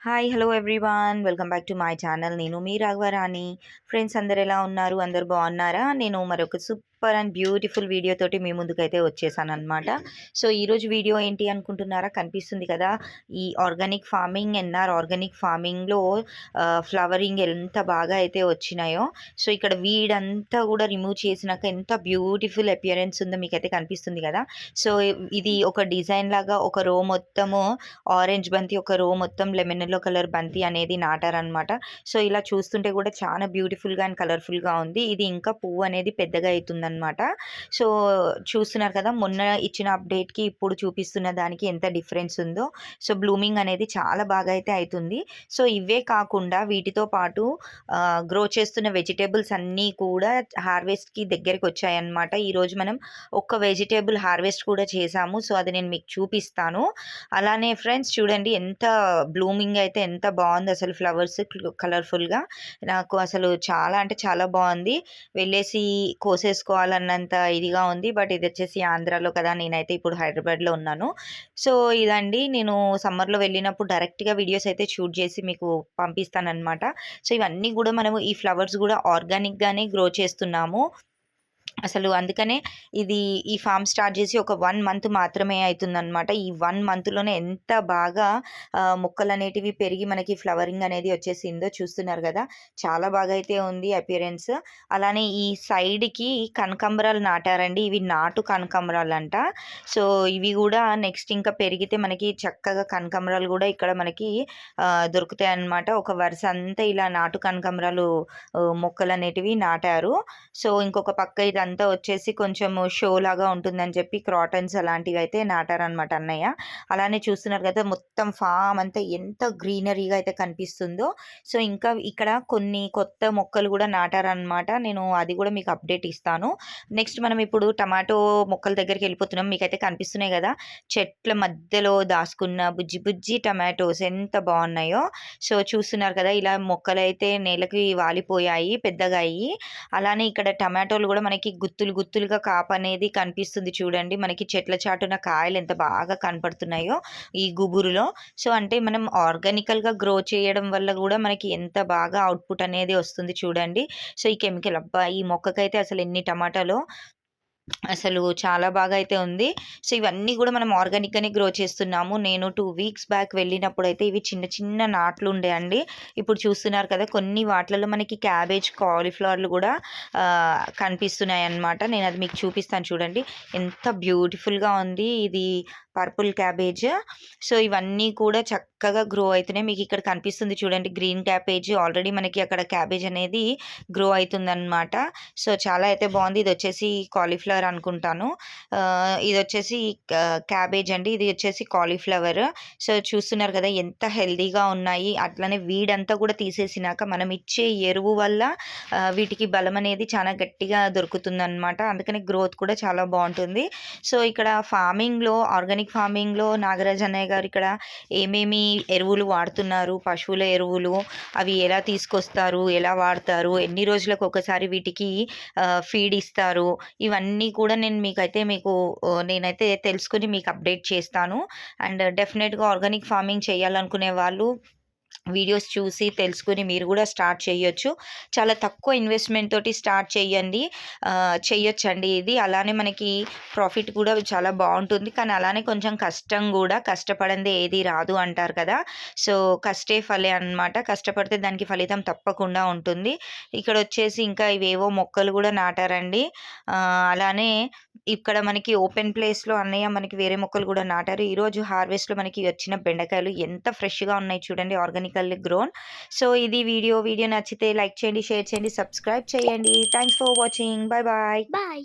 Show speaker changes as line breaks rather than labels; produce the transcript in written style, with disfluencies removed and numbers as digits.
Hi! Hello everyone. Welcome back to my channel. నేను మీ Raghavarani. Friends అందరూ ఎలా ఉన్నారు? అందరూ బాగున్నారా? నేను మరొక సూపర్ అండ్ బ్యూటిఫుల్ వీడియో తోటి మీ ముందుకైతే వచ్చేసాననమాట. సో, ఈరోజు వీడియో ఏంటి అనుకుంటున్నారా? కనిపిస్తుంది కదా! ఈ ఆర్గానిక్ ఫార్మింగ్, ఎన్ఆర్ ఆర్గానిక్ ఫార్మింగ్‌లో ఫ్లవరింగ్ ఎంత బాగా అయితే వచ్చినాయో. సో, ఇక్కడ వీడంతా కూడా రిమూవ్ చేసినాక ఎంత బ్యూటిఫుల్ అపియరెన్స్ ఉందో మీకైతే కనిపిస్తుంది కదా! సో, ఇది ఒక డిజైన్ లాగా ఒక రో మొత్తము ఆరెంజ్ బంతి, ఒక రో మొత్తం లెమన్ యెల్లో కలర్ బంతి అనేది నాటారనమాట. సో, ఇలా చూస్తుంటే కూడా చాలా బ్యూటిఫుల్‌గా అండ్ కలర్‌ఫుల్‌గా ఉంది. ఇది ఇంకా పువ్వు అనేది పెద్దగా అయితుందనమాట. సో, చూస్తున్నారు కదా! మొన్న ఇచ్చిన అప్డేట్‌కి ఇప్పుడు చూపిస్తున్న దానికి ఎంత డిఫరెన్స్ ఉందో. సో, బ్లూమింగ్ అనేది చాలా బాగా అయితే అయితుంది. సో, ఇవే కాకుండా వీటితో పాటు గ్రో చేస్తున్న వెజిటబుల్స్ అన్నీ కూడా హార్వెస్ట్‌కి దగ్గరికొచ్చాయన్నమాట. ఈరోజు మనం ఒక్క వెజిటబుల్ హార్వెస్ట్ కూడా చేశాము. సో, అది నేను మీకు చూపిస్తాను. అలానే ఫ్రెండ్స్ చూడండి ఎంత బ్లూమింగ్ అయితే ఎంత బాగుంది అసలు ఫ్లవర్స్ కలర్‌ఫుల్‌గా. నాకు అసలు చాలా అంటే చాలా బాగుంది. వెళ్ళేసి కోసేసుకోవాలన్నంత ఇదిగా ఉంది. బట్ ఇదొచ్చేసి ఆంధ్రాలో కదా! నేనైతే ఇప్పుడు హైదరాబాద్‌లో ఉన్నాను. సో, ఇదండి నేను సమ్మర్‌లో వెళ్ళినప్పుడు డైరెక్ట్‌గా వీడియోస్ అయితే షూట్ చేసి మీకు పంపిస్తాననమాట. సో, ఇవన్నీ గూడా మనము ఈ ఫ్లవర్స్ గూడా ఆర్గానిక్‌గానే గ్రో చేస్తున్నాము. అసలు అందుకనే ఇది ఈ ఫార్మ్ స్టార్ట్ చేసి ఒక 1 మంత్ మాత్రమే అయితుందనమాట. ఈ 1 మంత్‌లోనే ఎంత బాగా మొక్కలనేటివి పెరిగి మనకి ఫ్లవరింగ్ అనేది వచ్చేసిందో చూస్తున్నారు గదా! చాలా బాగా అయితే ఉంది అపియరెన్స్. అలానే ఈ సైడ్‌కి కనకాంబరాలు నాటారండి. ఇవి నాటు కనకాంబరాలంట. సో, ఇవి గూడా నెక్స్ట్ ఇంకా పెరిగితే మనకి చక్కగా కనకాంబరాలు గూడా ఇక్కడ మనకి దొరుకుతాయన్నమాట. ఒక వరుస అంతా ఇలా నాటు కనకాంబరాలు మొక్కలనేటివి నాటారు. సో, ఇంకొక పక్క ఇదంతా వచ్చేసి కొంచెము షో లాగా ఉంటుందని చెప్పి క్రాటన్స్ అలాంటివైతే నాటారనమాట అన్నయ్య. అలానే చూస్తున్నారు కదా! మొత్తం ఫార్మ్ అంతా ఎంత గ్రీనరీగా అయితే కనిపిస్తుందో. సో, ఇంకా ఇక్కడ కొన్ని కొత్త మొక్కలు గూడా నాటారనమాట. నేను అది గూడా మీకు అప్డేట్ ఇస్తాను. నెక్స్ట్ మనం ఇప్పుడు టమాటో మొక్కల దగ్గరికెళ్ళిపోతున్నాం. మీకైతే కనిపిస్తున్నాయి గదా! చెట్ల మధ్యలో దాసుకున్న బుజ్జి బుజ్జి టమాటోస్ ఎంత బావున్నాయో. సో, చూస్తున్నారు కదా! ఇలా మొక్కలైతే నేలకి వాలిపోయాయి, పెద్దగా అయ్యి. అలానే ఇక్కడ టమాటోలు గూడా మనకి గుత్తులు గుత్తులుగా కాపనేది కనిపిస్తుంది చూడండి. మనకి చెట్ల చాటున కాయలు ఎంత బాగా కనపడుతున్నాయో ఈ గుబురులో. సో, అంటే మనం ఆర్గానికల్‌గా గ్రో చేయడం వల్ల గూడా మనకి ఎంత బాగా అవుట్‌పుట్ అనేది వస్తుంది చూడండి. సో, ఈ కెమికల్ అబ్బా! ఈ మొక్కకైతే అసలు ఎన్ని టమాటాలో అసలు చాలా బాగా అయితే ఉంది. సో, ఇవన్నీ గూడా మనం ఆర్గానిక్‌గానే గ్రో చేస్తున్నాము. నేను 2 వీక్స్ బ్యాక్ వెళ్ళినప్పుడైతే ఇవి చిన్న చిన్న నాట్లుండే అండి. ఇప్పుడు చూస్తున్నారు కదా! కొన్ని వాటిలలో మనకి క్యాబేజ్, కాలీఫ్లవర్లు గూడా కనిపిస్తున్నాయన్నమాట. నేనది మీకు చూపిస్తాను చూడండి. ఎంత బ్యూటిఫుల్‌గా ఉంది. ఇది పర్పుల్ క్యాబేజ్. సో, ఇవన్నీ కూడా చక్కగా గ్రో అయితున్నాయి. మీకిక్కడ కనిపిస్తుంది చూడండి గ్రీన్ క్యాబేజ్. ఆల్రెడీ మనకి అక్కడ క్యాబేజ్ అనేది గ్రో అయితుందన్నమాట. సో, చాలా అయితే బాగుంది. ఇదొచ్చేసి కాలీఫ్లవర్ అనుకుంటాను. ఇదొచ్చేసి క్యాబేజ్ అండి. ఇది వచ్చేసి కాలీఫ్లవర్. సో, చూస్తున్నారు కదా! ఎంత హెల్తీగా ఉన్నాయి. అట్లనే వీడంతా కూడా తీసేసినాక మనం ఇచ్చే ఎరువు వల్ల వీటికి బలం అనేది చాలా గట్టిగా దొరుకుతుందనమాట. అందుకని గ్రోత్ కూడా చాలా బాగుంటుంది. సో, ఇక్కడ ఆర్గానిక్ ఫార్మింగ్‌లో నాగరాజ్ అన్నయ్య గారు ఇక్కడ ఏమేమి ఎరువులు వాడుతున్నారు, పశువుల ఎరువులు అవి ఎలా తీసుకొస్తారు, ఎలా వాడతారు, ఎన్ని రోజులకు ఒకసారి వీటికి ఫీడ్ ఇస్తారు, ఇవన్నీ కూడా నేనైతే తెలుసుకొని మీకు అప్డేట్ చేస్తాను. అండ్ డెఫినెట్‌గా ఆర్గానిక్ ఫార్మింగ్ చేయాలనుకునే వాళ్ళు వీడియోస్ చూసి తెలుసుకొని మీరు కూడా స్టార్ట్ చేయొచ్చు. చాలా తక్కువ ఇన్వెస్ట్‌మెంట్ తోటి స్టార్ట్ చేయండి. చేయొచ్చండి ఇది. అలానే మనకి ప్రాఫిట్ కూడా చాలా బావుంటుంది. కానీ అలానే కొంచెం కష్టం గూడా. కష్టపడందే ఏది రాదు అంటారు కదా! సో, కష్టే ఫలే అన్నమాట. కష్టపడితే దానికి ఫలితం తప్పకుండా ఉంటుంది. ఇక్కడొచ్చేసి ఇంకా ఇవేవో మొక్కలు గూడా నాటారండి. అలానే ఇక్కడ మనకి ఓపెన్ ప్లేస్‌లో అన్నయ్య మనకి వేరే మొక్కలు గూడా నాటారు. ఈరోజు హార్వెస్ట్‌లో మనకి వచ్చిన బెండకాయలు ఎంత ఫ్రెష్‌గా ఉన్నాయి చూడండి ఆర్గానికల్లీ గ్రోన్. సో, ఇది వీడియో. వీడియో నచ్చితే లైక్ చేయండి, షేర్ చేయండి, సబ్స్క్రైబ్ చేయండి. Thanks for watching. Bye bye.
Bye.